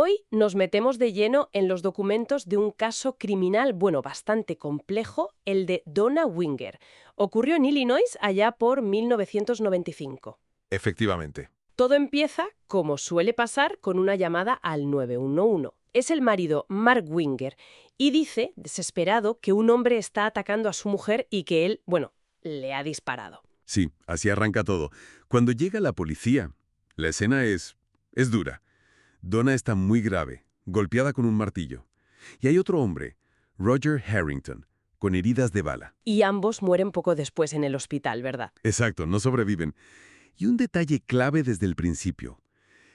Hoy nos metemos de lleno en los documentos de un caso criminal, bueno, bastante complejo, el de Donna Winger. Ocurrió en Illinois allá por 1995. Efectivamente. Todo empieza, como suele pasar, con una llamada al 911. Es el marido, Mark Winger, y dice, desesperado, que un hombre está atacando a su mujer y que él, bueno, le ha disparado. Sí, así arranca todo. Cuando llega la policía, la escena es dura. Donna está muy grave, golpeada con un martillo. Y hay otro hombre, Roger Harrington, con heridas de bala. Y ambos mueren poco después en el hospital, ¿verdad? Exacto, no sobreviven. Y un detalle clave desde el principio.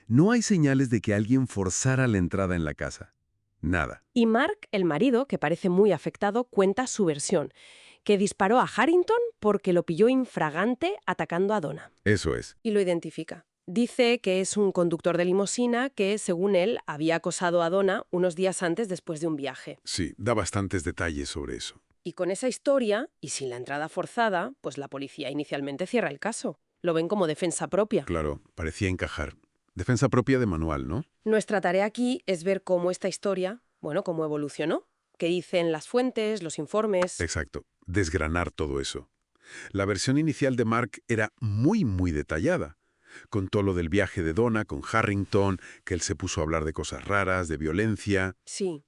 No hay señales de que alguien forzara la entrada en la casa. Nada. Y Mark, el marido, que parece muy afectado, cuenta su versión, que disparó a Harrington porque lo pilló infragante atacando a Donna. Eso es. Y lo identifica. Dice que es un conductor de limusina que, según él, había acosado a Donna unos días antes después de un viaje. Sí, da bastantes detalles sobre eso. Y con esa historia, y sin la entrada forzada, pues la policía inicialmente cierra el caso. Lo ven como defensa propia. Claro, parecía encajar. Defensa propia de manual, ¿no? Nuestra tarea aquí es ver cómo esta historia, bueno, cómo evolucionó. ¿Qué dicen las fuentes, los informes? Exacto. Desgranar todo eso. La versión inicial de Mark era muy detallada. Contó lo del viaje de Donna con Harrington, que él se puso a hablar de cosas raras, de violencia. Sí,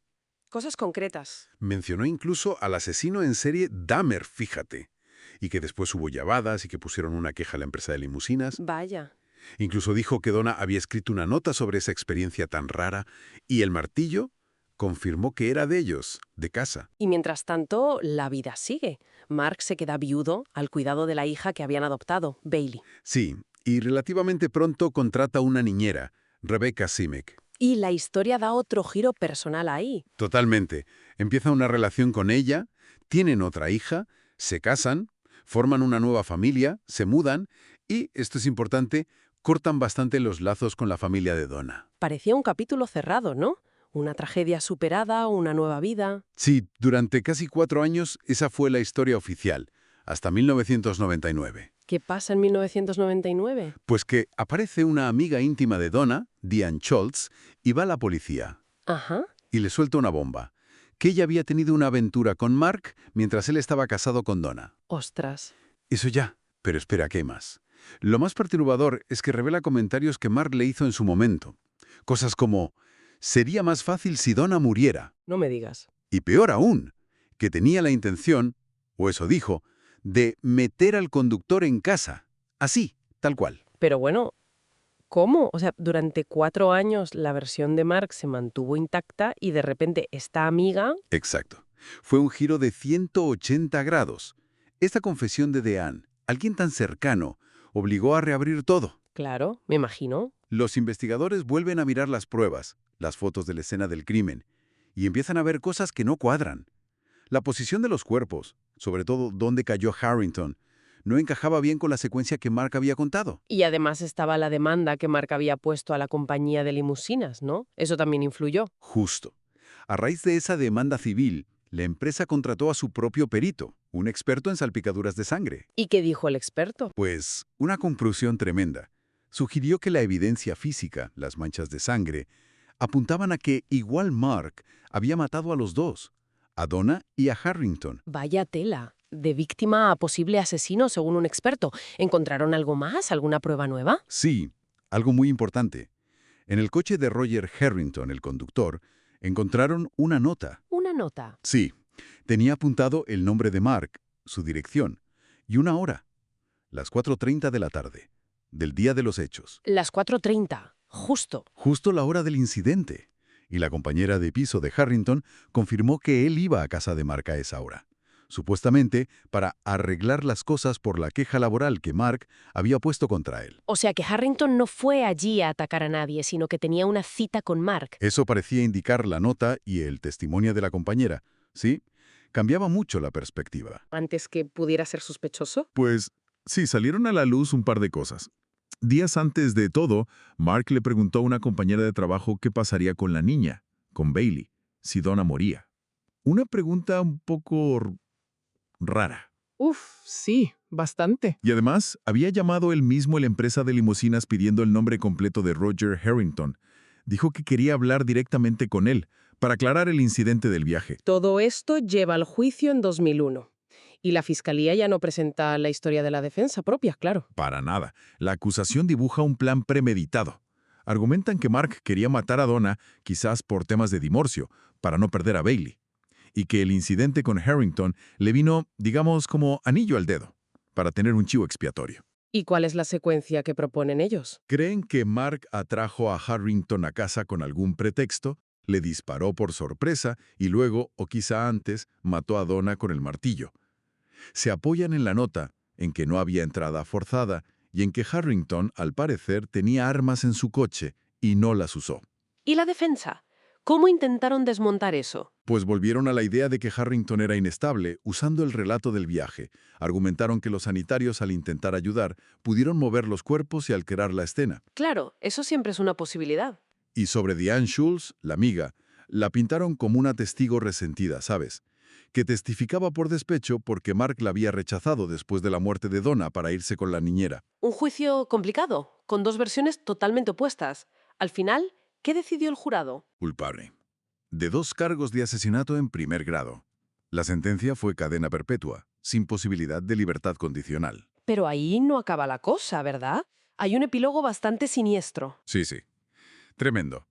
cosas concretas. Mencionó incluso al asesino en serie Dahmer, fíjate. Y que después hubo llamadas y que pusieron una queja a la empresa de limusinas. Vaya. Incluso dijo que Donna había escrito una nota sobre esa experiencia tan rara y el martillo confirmó que era de ellos, de casa. Y mientras tanto, la vida sigue. Mark se queda viudo al cuidado de la hija que habían adoptado, Bailey. Sí, y relativamente pronto contrata una niñera, Rebecca Simek. Y la historia da otro giro personal ahí. Totalmente. Empieza una relación con ella, tienen otra hija, se casan, forman una nueva familia, se mudan y, esto es importante, cortan bastante los lazos con la familia de Donna. Parecía un capítulo cerrado, ¿no? Una tragedia superada, una nueva vida. Sí, durante casi 4 años esa fue la historia oficial, hasta 1999. ¿Qué pasa en 1999? Pues que aparece una amiga íntima de Donna, Diane Schultz, y va a la policía. Ajá. Y le suelta una bomba, que ella había tenido una aventura con Mark mientras él estaba casado con Donna. Ostras. Eso ya, pero espera, ¿qué más? Lo más perturbador es que revela comentarios que Mark le hizo en su momento. Cosas como, sería más fácil si Donna muriera. No me digas. Y peor aún, que tenía la intención, o eso dijo, de meter al conductor en casa. Así, tal cual. Pero bueno, ¿cómo? O sea, durante 4 años la versión de Mark se mantuvo intacta y de repente esta amiga... Exacto. Fue un giro de 180 grados. Esta confesión de Deanne, alguien tan cercano, obligó a reabrir todo. Claro, me imagino. Los investigadores vuelven a mirar las pruebas, las fotos de la escena del crimen, y empiezan a ver cosas que no cuadran. La posición de los cuerpos, sobre todo dónde cayó Harrington, no encajaba bien con la secuencia que Mark había contado. Y además estaba la demanda que Mark había puesto a la compañía de limusinas, ¿no? Eso también influyó. Justo. A raíz de esa demanda civil, la empresa contrató a su propio perito, un experto en salpicaduras de sangre. ¿Y qué dijo el experto? Pues, una conclusión tremenda. Sugirió que la evidencia física, las manchas de sangre, apuntaban a que igual Mark había matado a los dos, a Donna y a Harrington. Vaya tela. De víctima a posible asesino, según un experto. ¿Encontraron algo más? ¿Alguna prueba nueva? Sí, algo muy importante. En el coche de Roger Harrington, el conductor, encontraron una nota. Una nota. Sí, tenía apuntado el nombre de Mark, su dirección, y una hora, las 4:30 de la tarde, del día de los hechos. Las 4:30. Justo. Justo la hora del incidente. Y la compañera de piso de Harrington confirmó que él iba a casa de Mark a esa hora, supuestamente para arreglar las cosas por la queja laboral que Mark había puesto contra él. O sea que Harrington no fue allí a atacar a nadie, sino que tenía una cita con Mark. Eso parecía indicar la nota y el testimonio de la compañera, ¿sí? Cambiaba mucho la perspectiva. ¿Antes que pudiera ser sospechoso? Pues sí, salieron a la luz un par de cosas. Días antes de todo, Mark le preguntó a una compañera de trabajo qué pasaría con la niña, con Bailey, si Donna moría. Una pregunta un poco rara. Uf, sí, bastante. Y además, había llamado él mismo a la empresa de limusinas pidiendo el nombre completo de Roger Harrington, Dijo que quería hablar directamente con él para aclarar el incidente del viaje. Todo esto lleva al juicio en 2001. Y la fiscalía ya no presenta la historia de la defensa propia, claro. Para nada. La acusación dibuja un plan premeditado. Argumentan que Mark quería matar a Donna, quizás por temas de divorcio, para no perder a Bailey. Y que el incidente con Harrington le vino, digamos, como anillo al dedo, para tener un chivo expiatorio. ¿Y cuál es la secuencia que proponen ellos? Creen que Mark atrajo a Harrington a casa con algún pretexto, le disparó por sorpresa y luego, o quizá antes, mató a Donna con el martillo. Se apoyan en la nota, en que no había entrada forzada y en que Harrington, al parecer, tenía armas en su coche y no las usó. ¿Y la defensa? ¿Cómo intentaron desmontar eso? Pues volvieron a la idea de que Harrington era inestable, usando el relato del viaje. Argumentaron que los sanitarios, al intentar ayudar, pudieron mover los cuerpos y alterar la escena. Claro, eso siempre es una posibilidad. Y sobre Diane Schultz, la amiga, la pintaron como una testigo resentida, ¿sabes? Que testificaba por despecho porque Mark la había rechazado después de la muerte de Donna para irse con la niñera. Un juicio complicado, con dos versiones totalmente opuestas. Al final, ¿qué decidió el jurado? Culpable. De 2 cargos de asesinato en primer grado. La sentencia fue cadena perpetua, sin posibilidad de libertad condicional. Pero ahí no acaba la cosa, ¿verdad? Hay un epílogo bastante siniestro. Sí. Tremendo.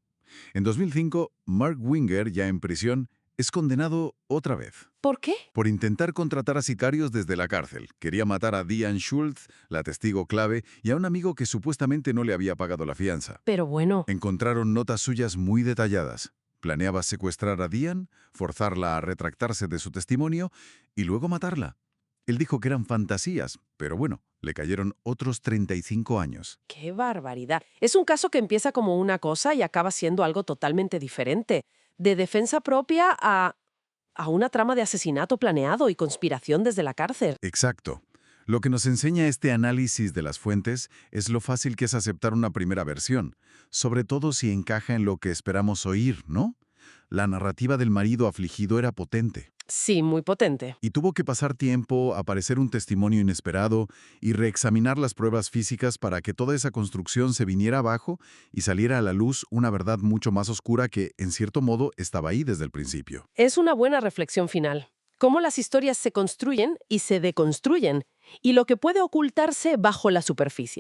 En 2005, Mark Winger, ya en prisión, es condenado otra vez. ¿Por qué? Por intentar contratar a sicarios desde la cárcel. Quería matar a Diane Schultz, la testigo clave, y a un amigo que supuestamente no le había pagado la fianza. Pero bueno, Encontraron notas suyas muy detalladas. Planeaba secuestrar a Diane, forzarla a retractarse de su testimonio y luego matarla. Él dijo que eran fantasías, pero bueno, le cayeron otros 35 años. ¡qué barbaridad! Es un caso que empieza como una cosa y acaba siendo algo totalmente diferente. De defensa propia a una trama de asesinato planeado y conspiración desde la cárcel. Exacto. Lo que nos enseña este análisis de las fuentes es lo fácil que es aceptar una primera versión, sobre todo si encaja en lo que esperamos oír, ¿no? La narrativa del marido afligido era potente. Sí, muy potente. Y tuvo que pasar tiempo, aparecer un testimonio inesperado y reexaminar las pruebas físicas para que toda esa construcción se viniera abajo y saliera a la luz una verdad mucho más oscura que, en cierto modo, estaba ahí desde el principio. Es una buena reflexión final. Cómo las historias se construyen y se deconstruyen, y lo que puede ocultarse bajo la superficie.